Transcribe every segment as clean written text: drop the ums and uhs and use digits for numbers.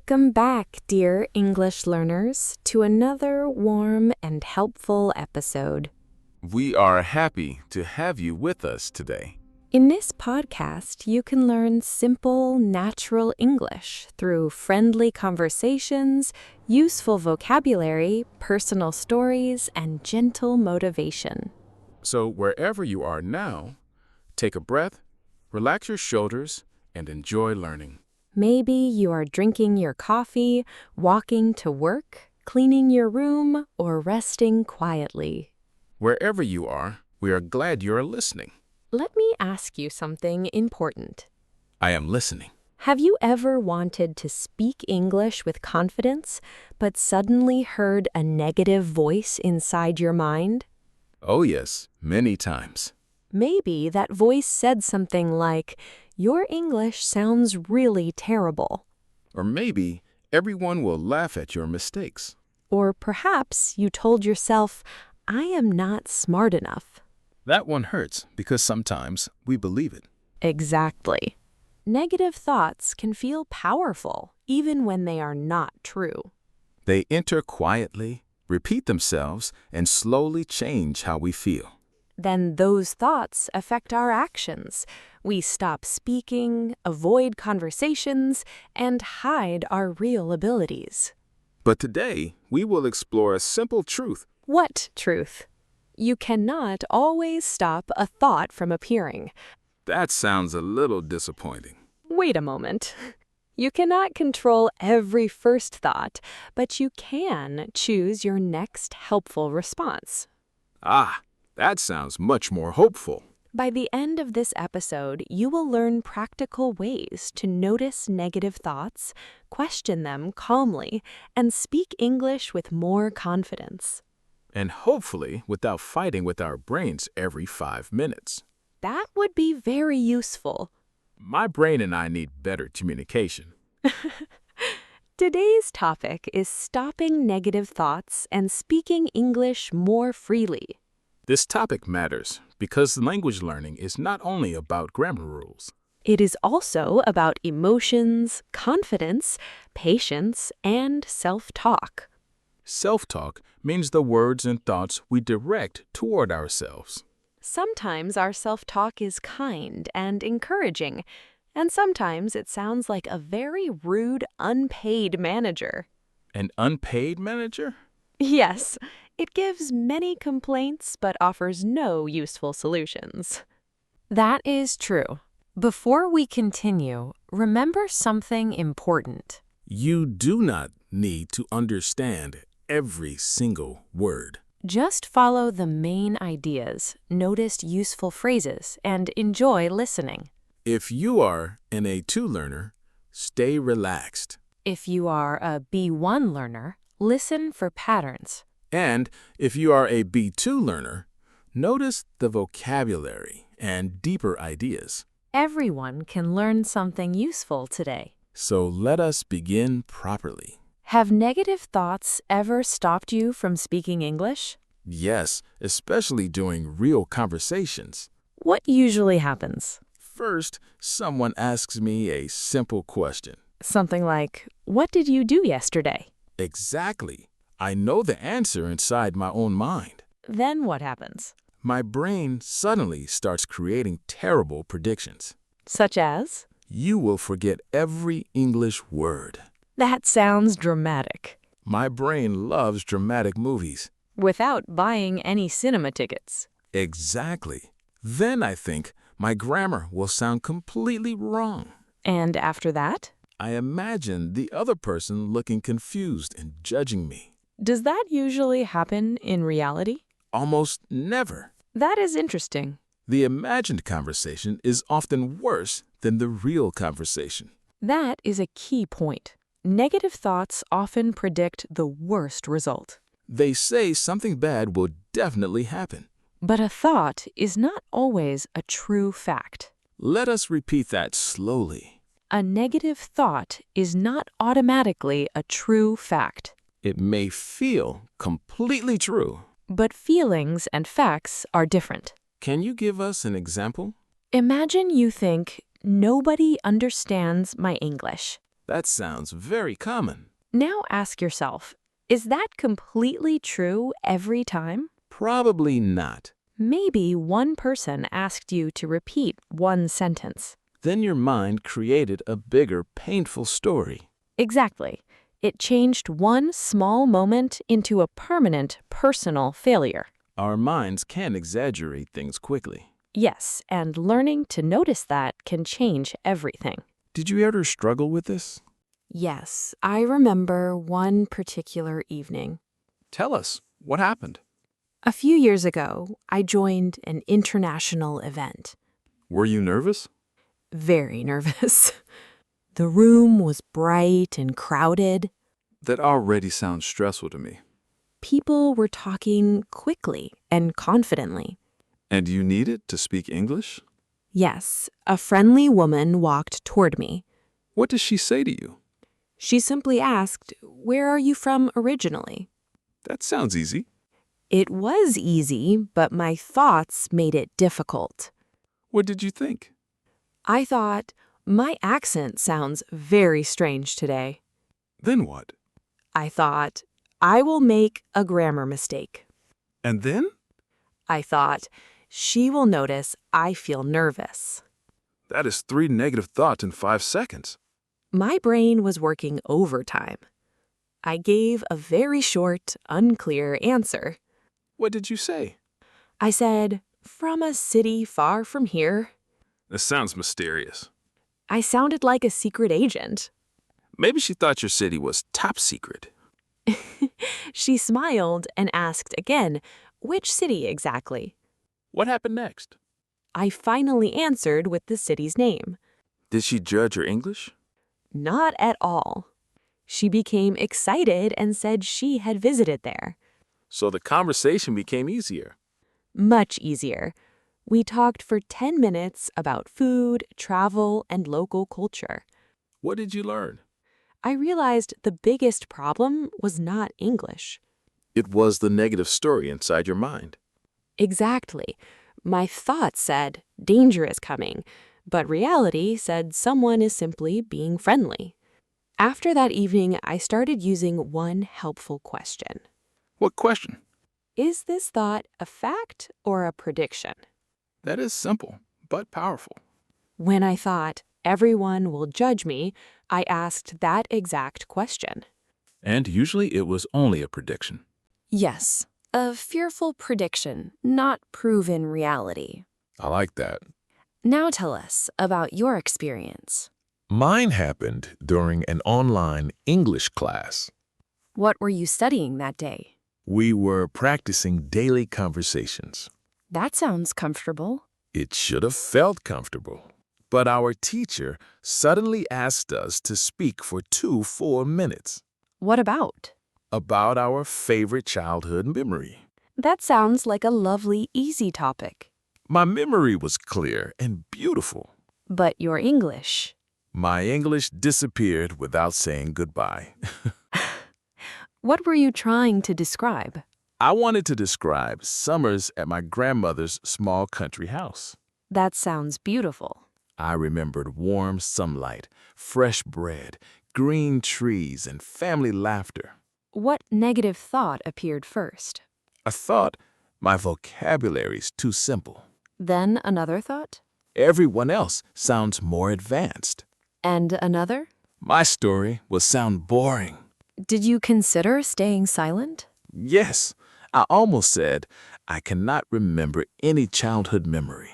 Welcome back, dear English learners, to another warm and helpful episode. We are happy to have you with us today. In this podcast, you can learn simple, natural English through friendly conversations, useful vocabulary, personal stories, and gentle motivation. So wherever you are now, take a breath, relax your shoulders, and enjoy learning. Maybe you are drinking your coffee, walking to work, cleaning your room, or resting quietly. Wherever you are, we are glad you are listening. Let me ask you something important. I am listening. Have you ever wanted to speak English with confidence, but suddenly heard a negative voice inside your mind? Oh yes, many times. Maybe that voice said something like, "Your English sounds really terrible." Or maybe everyone will laugh at your mistakes. Or perhaps you told yourself, "I am not smart enough." That one hurts because sometimes we believe it. Exactly. Negative thoughts can feel powerful, even when they are not true. They enter quietly, repeat themselves, and slowly change how we feel. Then those thoughts affect our actions. We stop speaking, avoid conversations, and hide our real abilities. But today, we will explore a simple truth. What truth? You cannot always stop a thought from appearing. That sounds a little disappointing. Wait a moment. You cannot control every first thought, but you can choose your next helpful response. Ah, that sounds much more hopeful. By the end of this episode, you will learn practical ways to notice negative thoughts, question them calmly, and speak English with more confidence. And hopefully without fighting with our brains every 5 minutes. That would be very useful. My brain and I need better communication. Today's topic is stopping negative thoughts and speaking English more freely. This topic matters because language learning is not only about grammar rules. It is also about emotions, confidence, patience, and self-talk. Self-talk means the words and thoughts we direct toward ourselves. Sometimes our self-talk is kind and encouraging, and sometimes it sounds like a very rude, unpaid manager. An unpaid manager? Yes, it gives many complaints but offers no useful solutions. That is true. Before we continue, remember something important. You do not need to understand every single word. Just follow the main ideas, notice useful phrases, and enjoy listening. If you are an A2 learner, stay relaxed. If you are a B1 learner, listen for patterns. And if you are a B2 learner, notice the vocabulary and deeper ideas. Everyone can learn something useful today. So let us begin properly. Have negative thoughts ever stopped you from speaking English? Yes, especially during real conversations. What usually happens? First, someone asks me a simple question. Something like, "What did you do yesterday?" Exactly. I know the answer inside my own mind. Then what happens? My brain suddenly starts creating terrible predictions. Such as? You will forget every English word. That sounds dramatic. My brain loves dramatic movies. Without buying any cinema tickets. Exactly. Then I think my grammar will sound completely wrong. And after that? I imagine the other person looking confused and judging me. Does that usually happen in reality? Almost never. That is interesting. The imagined conversation is often worse than the real conversation. That is a key point. Negative thoughts often predict the worst result. They say something bad will definitely happen. But a thought is not always a true fact. Let us repeat that slowly. A negative thought is not automatically a true fact. It may feel completely true. But feelings and facts are different. Can you give us an example? Imagine you think, "Nobody understands my English." That sounds very common. Now ask yourself, is that completely true every time? Probably not. Maybe one person asked you to repeat one sentence. Then your mind created a bigger, painful story. Exactly. It changed one small moment into a permanent personal failure. Our minds can exaggerate things quickly. Yes, and learning to notice that can change everything. Did you ever struggle with this? Yes, I remember one particular evening. Tell us, what happened? A few years ago, I joined an international event. Were you nervous? Very nervous. The room was bright and crowded. That already sounds stressful to me. People were talking quickly and confidently. And you needed to speak English? Yes, a friendly woman walked toward me. What did she say to you? She simply asked, "Where are you from originally?" That sounds easy. It was easy, but my thoughts made it difficult. What did you think? I thought, my accent sounds very strange today. Then what? I thought, I will make a grammar mistake. And then? I thought, she will notice I feel nervous. That is 3 negative thoughts in 5 seconds. My brain was working overtime. I gave a very short, unclear answer. What did you say? I said, "From a city far from here." This sounds mysterious. I sounded like a secret agent. Maybe she thought your city was top secret. She smiled and asked again, which city exactly? What happened next? I finally answered with the city's name. Did she judge your English? Not at all. She became excited and said she had visited there. So the conversation became easier. Much easier. We talked for 10 minutes about food, travel, and local culture. What did you learn? I realized the biggest problem was not English. It was the negative story inside your mind. Exactly. My thoughts said, danger is coming, but reality said someone is simply being friendly. After that evening, I started using one helpful question. What question? Is this thought a fact or a prediction? That is simple, but powerful. When I thought, everyone will judge me, I asked that exact question. And usually it was only a prediction. Yes, a fearful prediction, not proven reality. I like that. Now tell us about your experience. Mine happened during an online English class. What were you studying that day? We were practicing daily conversations. That sounds comfortable. It should have felt comfortable. But our teacher suddenly asked us to speak for 2 full minutes What about? about our favorite childhood memory. That sounds like a lovely, easy topic. My memory was clear and beautiful. But your English. My English disappeared without saying goodbye. What were you trying to describe? I wanted to describe summers at my grandmother's small country house. That sounds beautiful. I remembered warm sunlight, fresh bread, green trees, and family laughter. What negative thought appeared first? I thought my vocabulary's too simple. Then another thought? Everyone else sounds more advanced. And another? My story will sound boring. Did you consider staying silent? Yes, I almost said I cannot remember any childhood memory.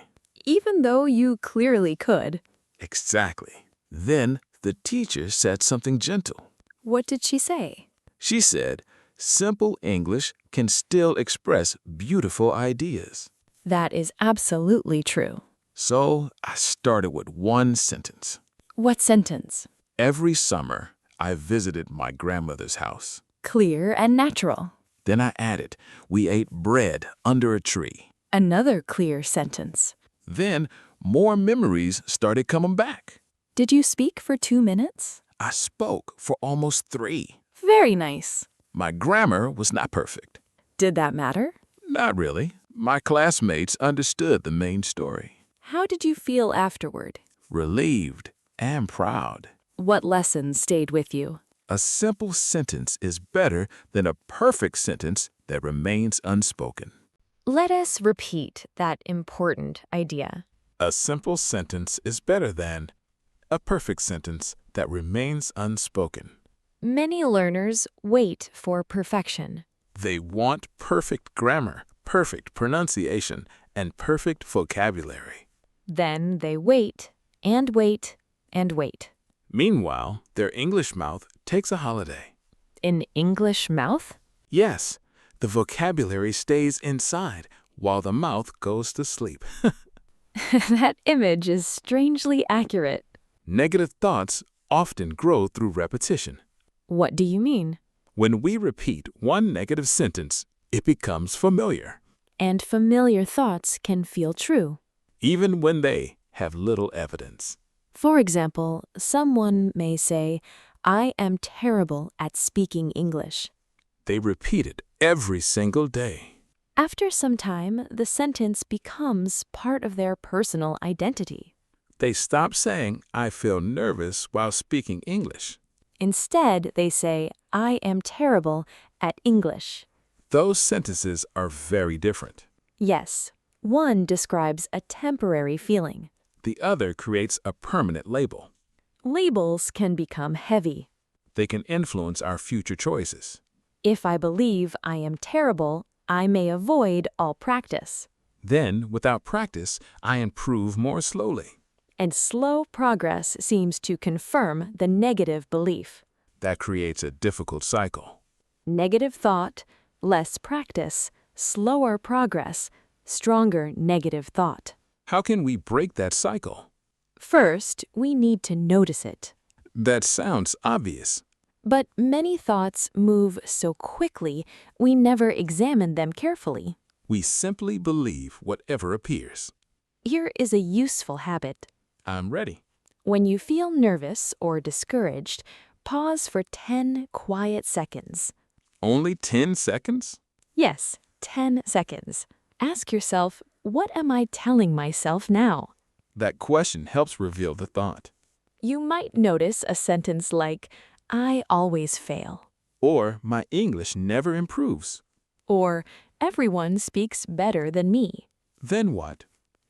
Even though you clearly could. Exactly. Then the teacher said something gentle. What did she say? She said, simple English can still express beautiful ideas. That is absolutely true. So I started with one sentence. What sentence? Every summer, I visited my grandmother's house. Clear and natural. Then I added, we ate bread under a tree. Another clear sentence. Then more memories started coming back. Did you speak for 2 minutes? I spoke for almost 3. Very nice. My grammar was not perfect. Did that matter? Not really. My classmates understood the main story. How did you feel afterward? Relieved and proud. What lesson stayed with you? A simple sentence is better than a perfect sentence that remains unspoken. Let us repeat that important idea. A simple sentence is better than a perfect sentence that remains unspoken. Many learners wait for perfection. They want perfect grammar, perfect pronunciation, and perfect vocabulary. Then they wait and wait and wait. Meanwhile, their English mouth takes a holiday. An English mouth? Yes, the vocabulary stays inside while the mouth goes to sleep. That image is strangely accurate. Negative thoughts often grow through repetition. What do you mean? When we repeat one negative sentence, it becomes familiar, And familiar thoughts can feel true. even when they have little evidence. For example, someone may say, I am terrible at speaking English. They repeat it every single day. After some time, the sentence becomes part of their personal identity. They stop saying, I feel nervous while speaking English. Instead, they say, I am terrible at English. Those sentences are very different. Yes, one describes a temporary feeling. The other creates a permanent label. Labels can become heavy. They can influence our future choices. If I believe I am terrible, I may avoid all practice. Then, without practice, I improve more slowly. And slow progress seems to confirm the negative belief. That creates a difficult cycle. Negative thought, less practice, slower progress, stronger negative thought. How can we break that cycle? First, we need to notice it. That sounds obvious. But many thoughts move so quickly, we never examine them carefully. We simply believe whatever appears. Here is a useful habit. I'm ready. When you feel nervous or discouraged, pause for 10 quiet seconds. Only 10 seconds? Yes, 10 seconds. Ask yourself, what am I telling myself now? That question helps reveal the thought. You might notice a sentence like, I always fail. Or, my English never improves. Or, everyone speaks better than me. Then what?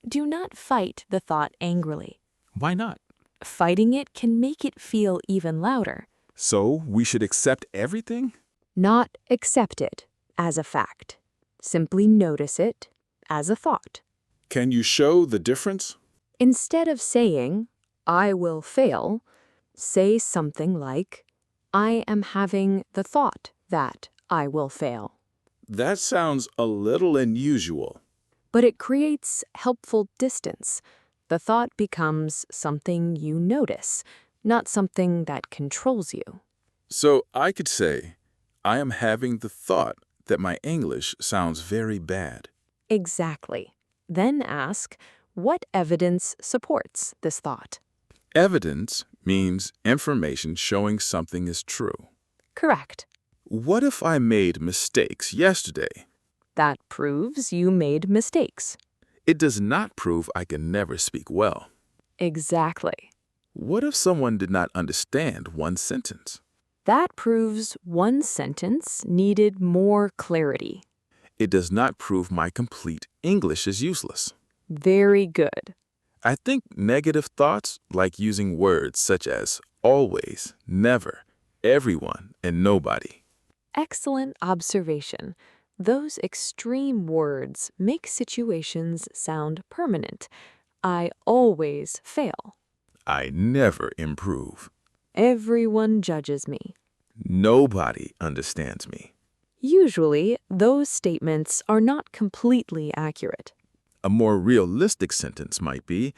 Do not fight the thought angrily. Why not? Fighting it can make it feel even louder. So, we should accept everything? Not accept it as a fact. Simply notice it as a thought. Can you show the difference? Instead of saying, I will fail, say something like, I am having the thought that I will fail. That sounds a little unusual. But it creates helpful distance. The thought becomes something you notice, not something that controls you. So, I could say, I am having the thought that my English sounds very bad. Exactly. Then ask, what evidence supports this thought? Evidence means information showing something is true. Correct. What if I made mistakes yesterday? That proves you made mistakes. It does not prove I can never speak well. Exactly. What if someone did not understand one sentence? That proves one sentence needed more clarity. It does not prove my complete English is useless. Very good. I think negative thoughts, like using words such as always, never, everyone, and nobody. Excellent observation. Those extreme words make situations sound permanent. I always fail. I never improve. Everyone judges me. Nobody understands me. Usually, those statements are not completely accurate. A more realistic sentence might be,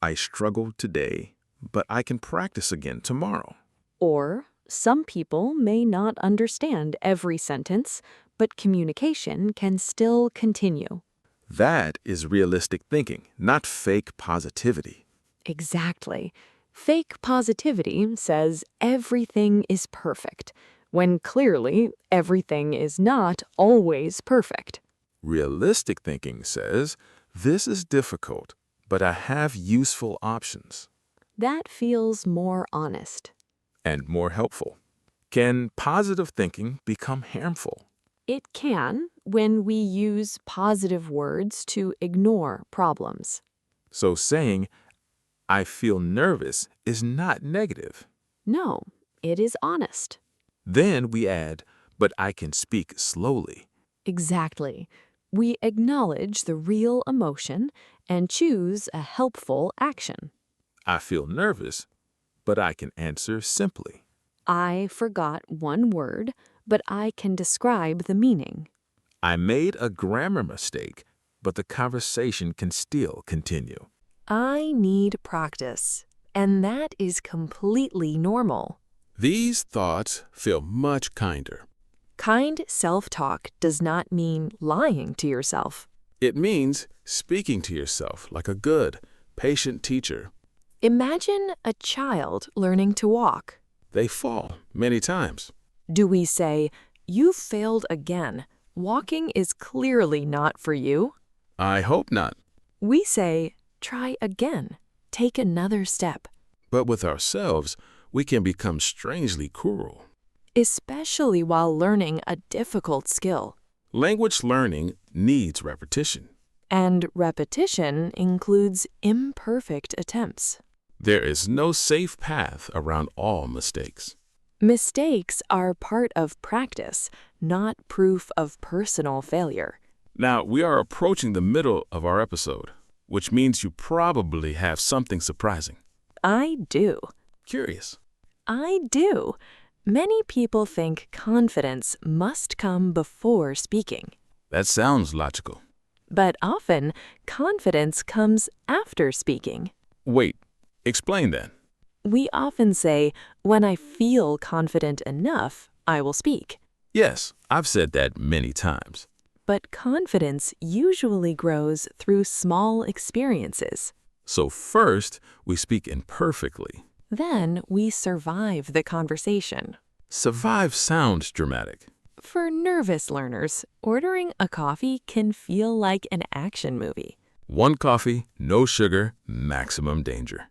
I struggled today, but I can practice again tomorrow. Or, some people may not understand every sentence, but communication can still continue. That is realistic thinking, not fake positivity. Exactly. Fake positivity says everything is perfect, when clearly everything is not always perfect. Realistic thinking says, this is difficult, but I have useful options. That feels more honest. and more helpful. Can positive thinking become harmful? It can when we use positive words to ignore problems. So saying, I feel nervous is not negative. No, it is honest. Then we add, but I can speak slowly. Exactly. We acknowledge the real emotion and choose a helpful action. I feel nervous, but I can answer simply. I forgot one word, but I can describe the meaning. I made a grammar mistake, but the conversation can still continue. I need practice, and that is completely normal. These thoughts feel much kinder. Kind self-talk does not mean lying to yourself. It means speaking to yourself like a good, patient teacher. Imagine a child learning to walk. They fall many times. Do we say, "You failed again. Walking is clearly not for you"? I hope not. We say, "Try again. Take another step." But with ourselves, we can become strangely cruel. Especially while learning a difficult skill. Language learning needs repetition. And repetition includes imperfect attempts. There is no safe path around all mistakes. Mistakes are part of practice, not proof of personal failure. Now, we are approaching the middle of our episode, which means you probably have something surprising. I do. Curious. I do. Many people think confidence must come before speaking. That sounds logical. But often, confidence comes after speaking. Wait, explain then. We often say, "When I feel confident enough, I will speak." Yes, I've said that many times. But confidence usually grows through small experiences. So first, we speak imperfectly. Then we survive the conversation. Survive sounds dramatic. For nervous learners, ordering a coffee can feel like an action movie. One coffee, no sugar, maximum danger.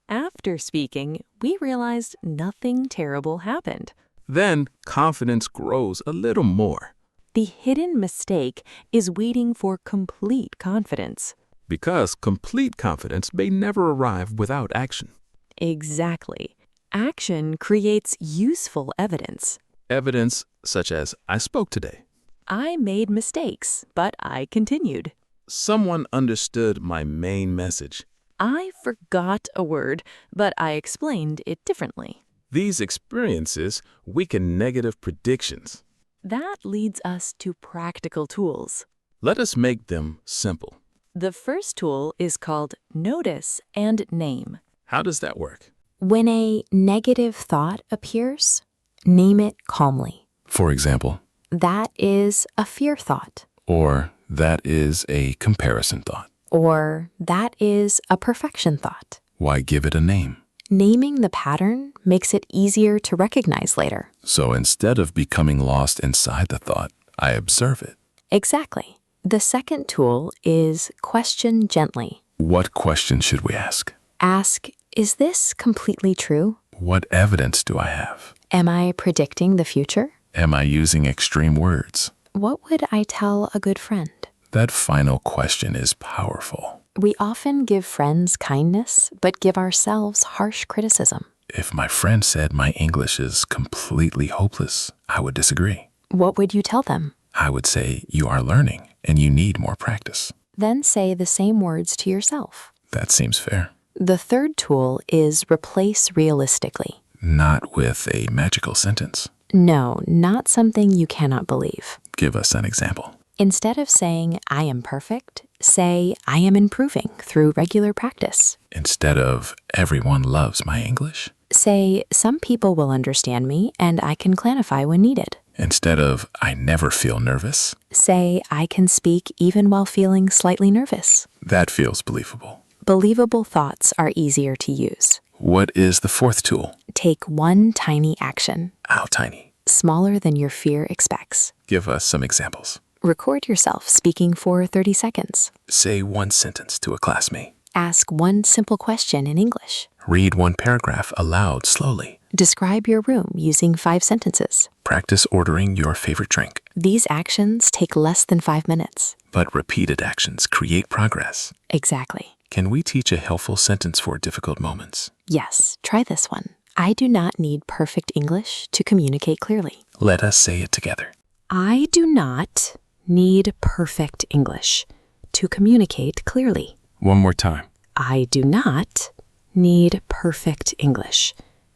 After speaking, we realized nothing terrible happened. Then confidence grows a little more. The hidden mistake is waiting for complete confidence. Because complete confidence may never arrive without action. Exactly. Action creates useful evidence. Evidence such as, I spoke today. I made mistakes, but I continued. Someone understood my main message. I forgot a word, but I explained it differently. These experiences weaken negative predictions. That leads us to practical tools. Let us make them simple. The first tool is called Notice and Name. How does that work? When a negative thought appears, name it calmly. For example, That is a fear thought. or that is a comparison thought. Or that is a perfection thought. Why give it a name? Naming the pattern makes it easier to recognize later. So instead of becoming lost inside the thought, I observe it. Exactly. The second tool is question gently. What question should we ask? Ask, is this completely true? What evidence do I have? Am I predicting the future? Am I using extreme words? What would I tell a good friend? That final question is powerful. We often give friends kindness, but give ourselves harsh criticism. If my friend said my English is completely hopeless, I would disagree. What would you tell them? I would say, you are learning and you need more practice. Then say the same words to yourself. That seems fair. The third tool is replace realistically. Not with a magical sentence. No, not something you cannot believe. Give us an example. Instead of saying, I am perfect, say, I am improving through regular practice. Instead of, everyone loves my English. Say, some people will understand me and I can clarify when needed. Instead of, I never feel nervous. Say, I can speak even while feeling slightly nervous. That feels believable. Believable thoughts are easier to use. What is the fourth tool? Take one tiny action, How tiny? smaller than your fear expects. Give us some examples. Record yourself speaking for 30 seconds. Say one sentence to a classmate. Ask one simple question in English. Read one paragraph aloud slowly. Describe your room using 5 sentences. Practice ordering your favorite drink. These actions take less than 5 minutes. But repeated actions create progress. Exactly. Can we teach a helpful sentence for difficult moments? Yes, try this one. I do not need perfect English to communicate clearly. Let us say it together. I do not need perfect English to communicate clearly. One more time. I do not need perfect English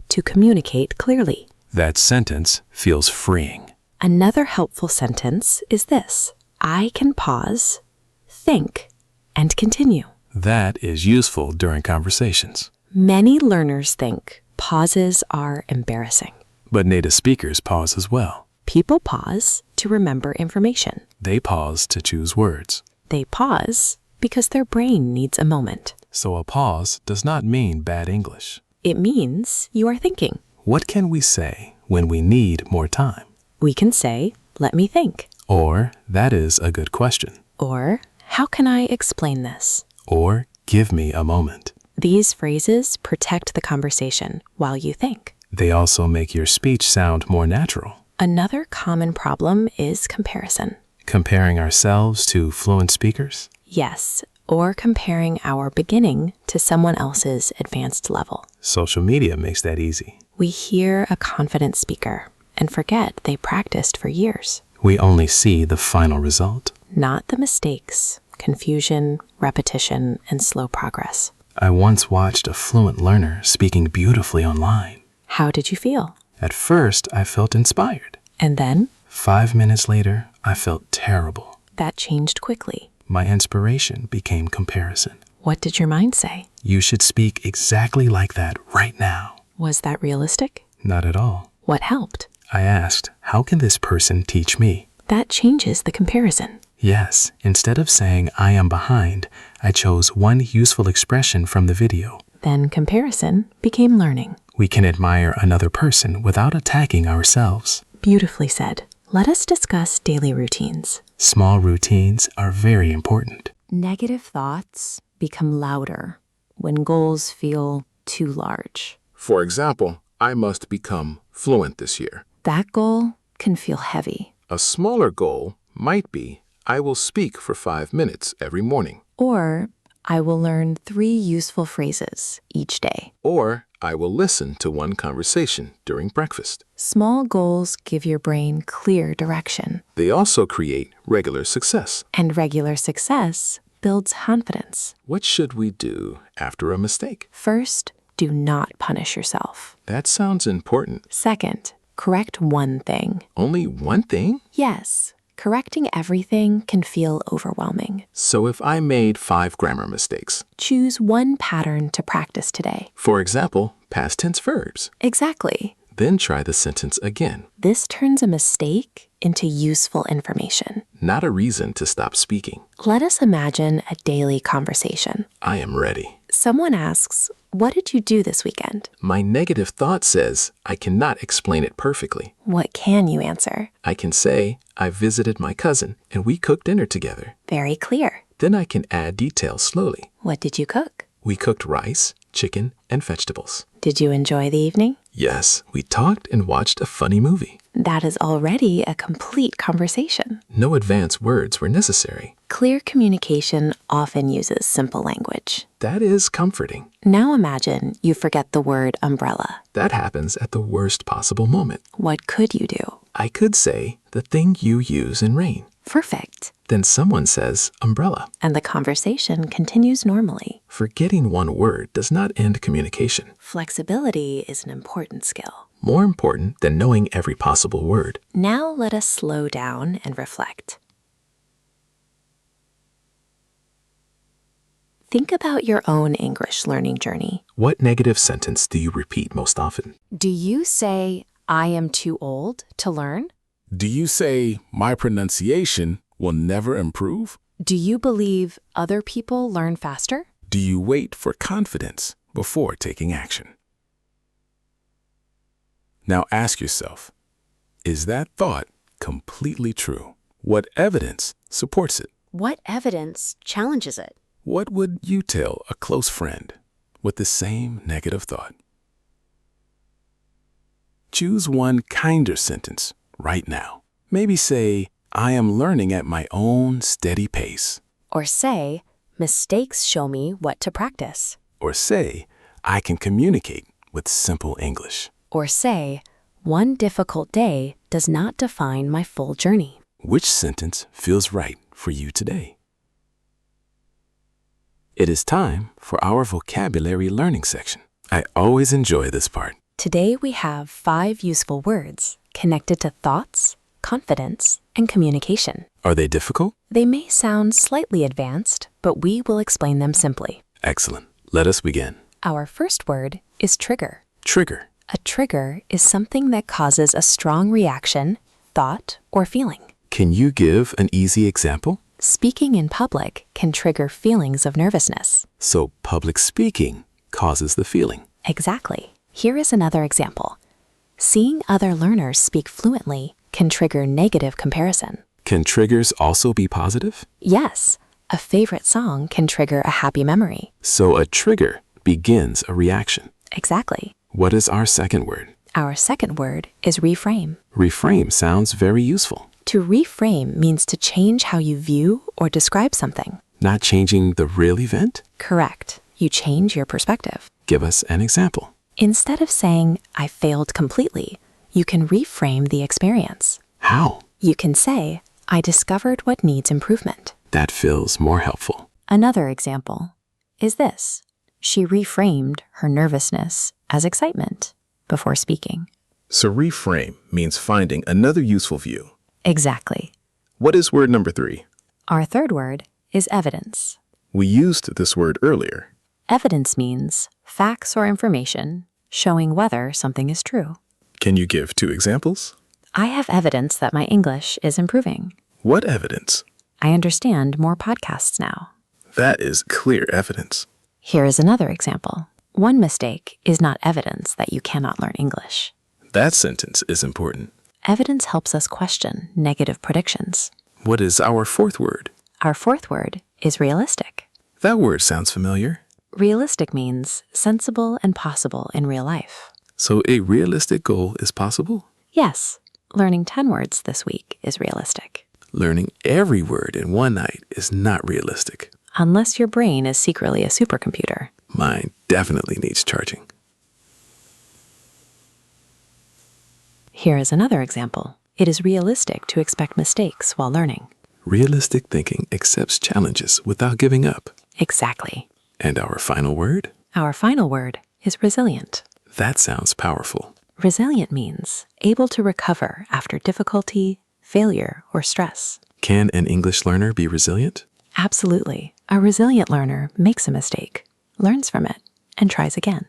to communicate clearly. That sentence feels freeing. Another helpful sentence is this. I can pause, think, and continue. That is useful during conversations. Many learners think pauses are embarrassing. But native speakers pause as well. People pause to remember information. They pause to choose words. They pause because their brain needs a moment. So a pause does not mean bad English. It means you are thinking. What can we say when we need more time? We can say, let me think. Or, that is a good question. Or, how can I explain this? Or, give me a moment. These phrases protect the conversation while you think. They also make your speech sound more natural. Another common problem is comparison. Comparing ourselves to fluent speakers? Yes, or comparing our beginning to someone else's advanced level. Social media makes that easy. We hear a confident speaker and forget they practiced for years. We only see the final result. Not the mistakes, confusion, repetition, and slow progress. I once watched a fluent learner speaking beautifully online. How did you feel? At first, I felt inspired. And then? 5 minutes later, I felt terrible. That changed quickly. My inspiration became comparison. What did your mind say? You should speak exactly like that right now. Was that realistic? Not at all. What helped? I asked, how can this person teach me? That changes the comparison. Yes, instead of saying I am behind, I chose one useful expression from the video. Then comparison became learning. We can admire another person without attacking ourselves. Beautifully said. Let us discuss daily routines. Small routines are very important. Negative thoughts become louder when goals feel too large. For example, I must become fluent this year. That goal can feel heavy. A smaller goal might be, I will speak for 5 minutes every morning. Or, I will learn 3 useful phrases each day. Or, I will listen to one conversation during breakfast. Small goals give your brain clear direction. They also create regular success. And regular success builds confidence. What should we do after a mistake? First, do not punish yourself. That sounds important. Second, correct one thing. Only one thing? Yes, correcting everything can feel overwhelming. So if I made 5 grammar mistakes, Choose one pattern to practice today. for example, past tense verbs, Exactly. then try the sentence again. This turns a mistake into useful information. Not a reason to stop speaking. Let us imagine a daily conversation. I am ready. Someone asks, "What did you do this weekend?" My negative thought says I cannot explain it perfectly. What can you answer? I can say I visited my cousin and we cooked dinner together. Very clear. Then I can add details slowly. What did you cook? We cooked rice, chicken, and vegetables. Did you enjoy the evening? Yes, we talked and watched a funny movie. That is already a complete conversation. No advanced words were necessary. Clear communication often uses simple language. That is comforting. Now imagine you forget the word umbrella. That happens at the worst possible moment. What could you do? I could say the thing you use in rain. Perfect. Then someone says umbrella. And the conversation continues normally. Forgetting one word does not end communication. Flexibility is an important skill. More important than knowing every possible word. Now let us slow down and reflect. Think about your own English learning journey. What negative sentence do you repeat most often? Do you say, "I am too old to learn"? Do you say, my pronunciation will never improve? Do you believe other people learn faster? Do you wait for confidence before taking action? Now ask yourself, is that thought completely true? What evidence supports it? What evidence challenges it? What would you tell a close friend with the same negative thought? Choose one kinder sentence right now. Maybe say, I am learning at my own steady pace. Or say, mistakes show me what to practice. Or say, I can communicate with simple English. Or say, one difficult day does not define my full journey. Which sentence feels right for you today? It is time for our vocabulary learning section. I always enjoy this part. Today we have 5 useful words connected to thoughts, confidence, and communication. Are they difficult? They may sound slightly advanced, but we will explain them simply. Excellent. Let us begin. Our first word is trigger. Trigger. A trigger is something that causes a strong reaction, thought, or feeling. Can you give an easy example? Speaking in public can trigger feelings of nervousness. So public speaking causes the feeling. Exactly. Here is another example. Seeing other learners speak fluently can trigger negative comparison. Can triggers also be positive? Yes, a favorite song can trigger a happy memory. So a trigger begins a reaction. Exactly. What is our second word? Our second word is reframe. Reframe sounds very useful. To reframe means to change how you view or describe something. Not changing the real event? Correct. You change your perspective. Give us an example. Instead of saying, I failed completely, you can reframe the experience. How? You can say, I discovered what needs improvement. That feels more helpful. Another example is this. She reframed her nervousness as excitement before speaking. So reframe means finding another useful view. Exactly. What is word number 3? Our third word is evidence. We used this word earlier. Evidence means facts or information showing whether something is true. Can you give 2 examples? I have evidence that my English is improving. What evidence? I understand more podcasts now. That is clear evidence. Here is another example. One mistake is not evidence that you cannot learn English. That sentence is important. Evidence helps us question negative predictions. What is our fourth word? Our fourth word is realistic. That word sounds familiar. Realistic means sensible and possible in real life. So a realistic goal is possible? Yes, learning 10 words this week is realistic. Learning every word in one night is not realistic. Unless your brain is secretly a supercomputer. Mine definitely needs charging. Here is another example. It is realistic to expect mistakes while learning. Realistic thinking accepts challenges without giving up. Exactly. And our final word? Our final word is resilient. That sounds powerful. Resilient means able to recover after difficulty, failure, or stress. Can an English learner be resilient? Absolutely. A resilient learner makes a mistake, learns from it, and tries again.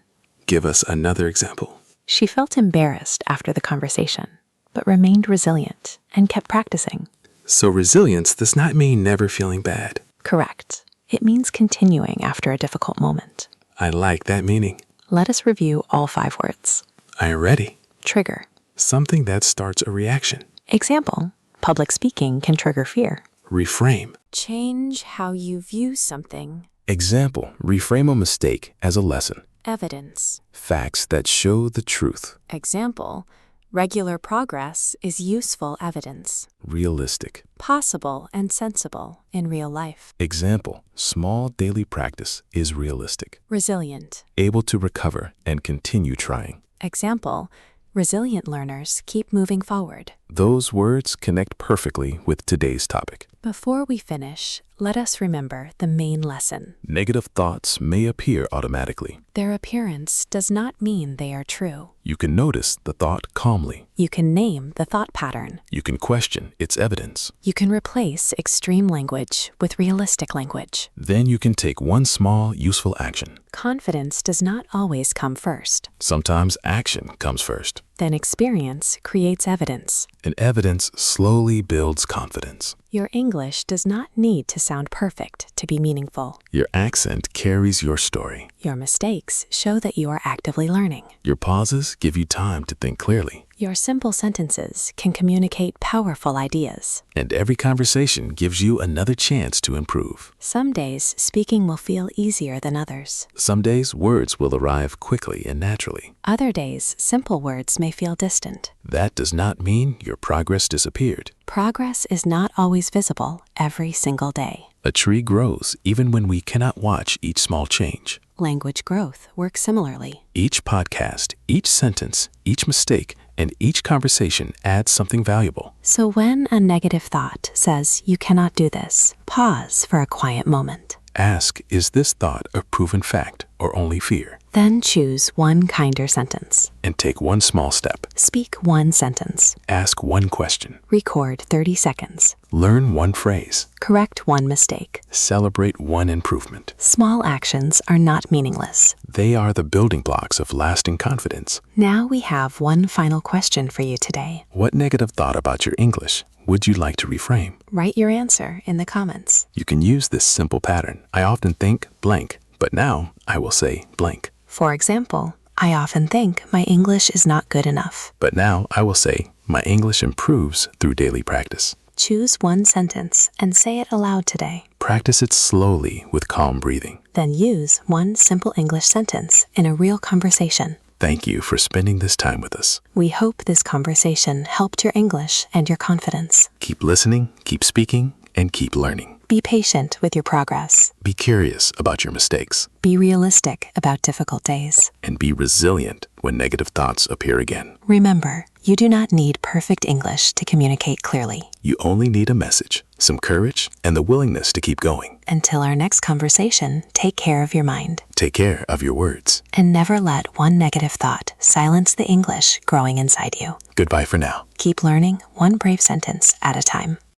Give us another example. She felt embarrassed after the conversation, but remained resilient and kept practicing. So resilience does not mean never feeling bad. Correct. It means continuing after a difficult moment. I like that meaning. Let us review all 5 words. I am ready. Trigger. Something that starts a reaction. Example, public speaking can trigger fear. Reframe. Change how you view something. Example, reframe a mistake as a lesson. Evidence. Facts that show the truth. Example, regular progress is useful evidence. Realistic. Possible and sensible in real life. Example, small daily practice is realistic. Resilient. Able to recover and continue trying. Example, resilient learners keep moving forward. Those words connect perfectly with today's topic. Before we finish, let us remember the main lesson. Negative thoughts may appear automatically. Their appearance does not mean they are true. You can notice the thought calmly. You can name the thought pattern. You can question its evidence. You can replace extreme language with realistic language. Then you can take one small, useful action. Confidence does not always come first. Sometimes action comes first. Then experience creates evidence. And evidence slowly builds confidence. Your English does not need to sound perfect to be meaningful. Your accent carries your story. Your mistakes show that you are actively learning. Your pauses give you time to think clearly. Your simple sentences can communicate powerful ideas. And every conversation gives you another chance to improve. Some days, speaking will feel easier than others. Some days, words will arrive quickly and naturally. Other days, simple words may feel distant. That does not mean your progress disappeared. Progress is not always visible every single day. A tree grows even when we cannot watch each small change. Language growth works similarly. Each podcast, each sentence, each mistake, and each conversation adds something valuable. So when a negative thought says you cannot do this, pause for a quiet moment. Ask, is this thought a proven fact or only fear? Then choose one kinder sentence. And take one small step. Speak one sentence. Ask one question. Record 30 seconds. Learn one phrase. Correct one mistake. Celebrate one improvement. Small actions are not meaningless. They are the building blocks of lasting confidence. Now we have one final question for you today. What negative thought about your English would you like to reframe? Write your answer in the comments. You can use this simple pattern. I often think blank, but now I will say blank. For example, I often think my English is not good enough. But now I will say my English improves through daily practice. Choose one sentence and say it aloud today. Practice it slowly with calm breathing. Then use one simple English sentence in a real conversation. Thank you for spending this time with us. We hope this conversation helped your English and your confidence. Keep listening, keep speaking, and keep learning. Be patient with your progress. Be curious about your mistakes. Be realistic about difficult days. And be resilient when negative thoughts appear again. Remember, you do not need perfect English to communicate clearly. You only need a message, some courage, and the willingness to keep going. Until our next conversation, take care of your mind. Take care of your words. And never let one negative thought silence the English growing inside you. Goodbye for now. Keep learning one brave sentence at a time.